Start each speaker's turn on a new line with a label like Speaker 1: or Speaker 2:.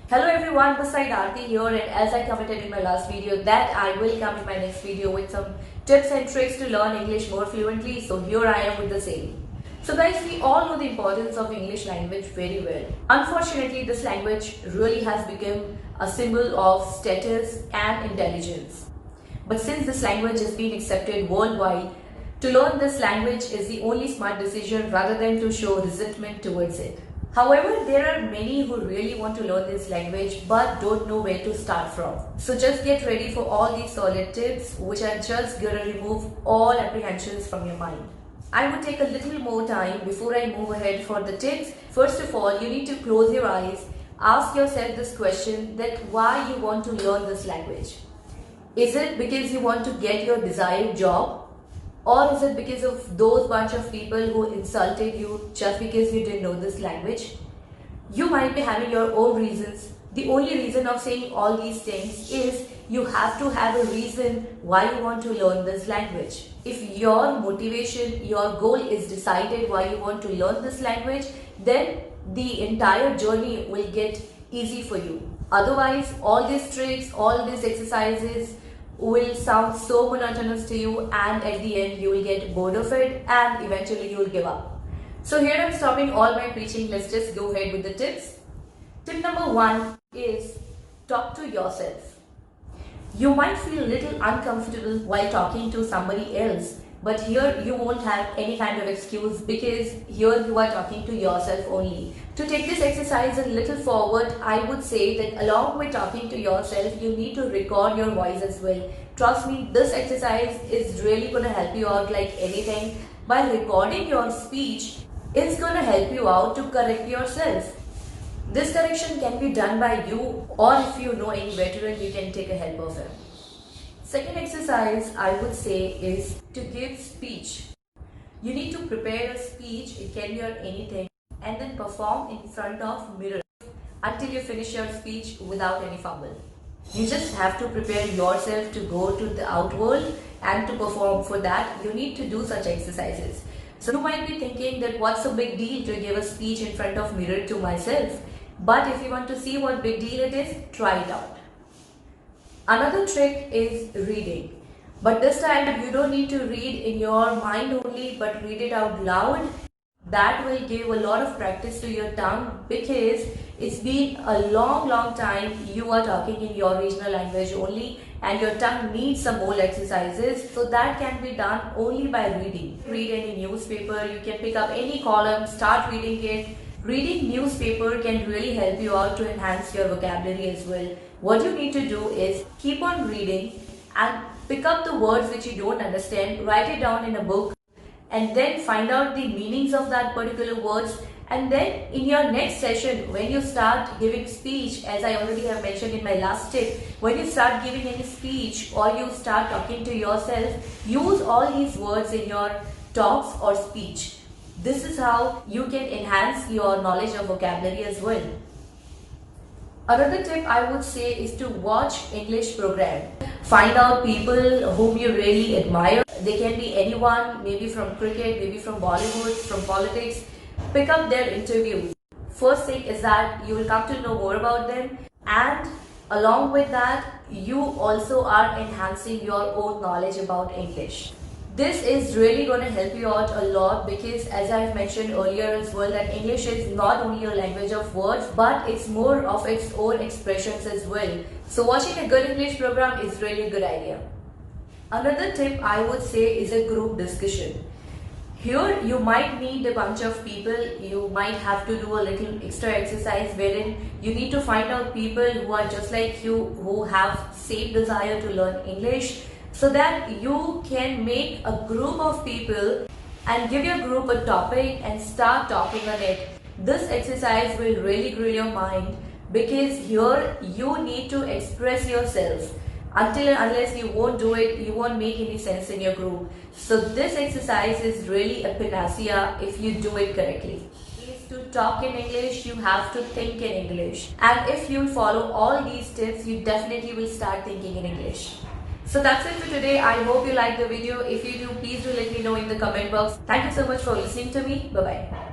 Speaker 1: Hello everyone, this side Aarti here, and as I committed in my last video that I will come in my next video with some tips and tricks to learn English more fluently. So here I am with the same. So guys, we all know the importance of English language very well. Unfortunately, this language really has become a symbol of status and intelligence. But since this language is being accepted worldwide, to learn this language is the only smart decision rather than to show resentment towards it. However, there are many who really want to learn this language but don't know where to start from. So just get ready for all these solid tips which are just gonna remove all apprehensions from your mind. I would take a little more time before I move ahead for the tips. First of all, you need to close your eyes, ask yourself this question, that why you want to learn this language. Is it because you want to get your desired job? Or is it because of those bunch of people who insulted you just because you didn't know this language? You might be having your own reasons. The only reason of saying all these things is you have to have a reason why you want to learn this language. If your motivation, your goal is decided why you want to learn this language, then the entire journey will get easy for you. Otherwise, all these tricks, all these exercises, will sound so monotonous to you, and at the end you will get bored of it and eventually you will give up. So here I'm stopping all my preaching. Let's just go ahead with the tips. Tip number 1 is talk to yourself. You might feel a little uncomfortable while talking to somebody else, but here you won't have any kind of excuse because here you are talking to yourself only. To take this exercise a little forward, I would say that along with talking to yourself, you need to record your voice as well. Trust me, this exercise is really going to help you out like anything. By recording your speech, it's going to help you out to correct yourself. This correction can be done by you, or if you know any veteran, you can take a help of him. Second exercise I would say is to give speech. You need to prepare a speech, it can be on anything, and then perform in front of mirror until you finish your speech without any fumble. You just have to prepare yourself to go to the outworld and to perform. For that, you need to do such exercises. So you might be thinking that what's a big deal to give a speech in front of mirror to myself? But if you want to see what big deal it is, try it out. Another trick is reading. But this time you don't need to read in your mind only, but read it out loud. That will give a lot of practice to your tongue because it's been a long time you are talking in your regional language only, and your tongue needs some more exercises. So that can be done only by reading. Read any newspaper, you can pick up any column, start reading it. Reading newspaper can really help you out to enhance your vocabulary as well. What you need to do is keep on reading and pick up the words which you don't understand, write it down in a book, and then find out the meanings of that particular words. And then in your next session, when you start giving speech, as I already have mentioned in my last tip, when you start giving any speech or you start talking to yourself, use all these words in your talks or speech. This is how you can enhance your knowledge of vocabulary as well. Another tip I would say is to watch English program. Find out people whom you really admire. They can be anyone, maybe from cricket, maybe from Bollywood, from politics. Pick up their interviews. First thing is that you will come to know more about them, and along with that, you also are enhancing your own knowledge about English. This is really going to help you out a lot because, as I've mentioned earlier as well, that English is not only a language of words, but it's more of its own expressions as well. So watching a good English program is really a good idea. Another tip I would say is a group discussion. Here you might need a bunch of people. You might have to do a little extra exercise wherein you need to find out people who are just like you, who have same desire to learn English, so that you can make a group of people and give your group a topic and start talking on it. This exercise will really grill your mind because here you need to express yourself. Until and unless you won't do it, you won't make any sense in your group. So this exercise is really a panacea if you do it correctly. To talk in English, you have to think in English. And if you follow all these tips, you definitely will start thinking in English. So that's it for today. I hope you liked the video. If you do, please do let me know in the comment box. Thank you so much for listening to me. Bye-bye.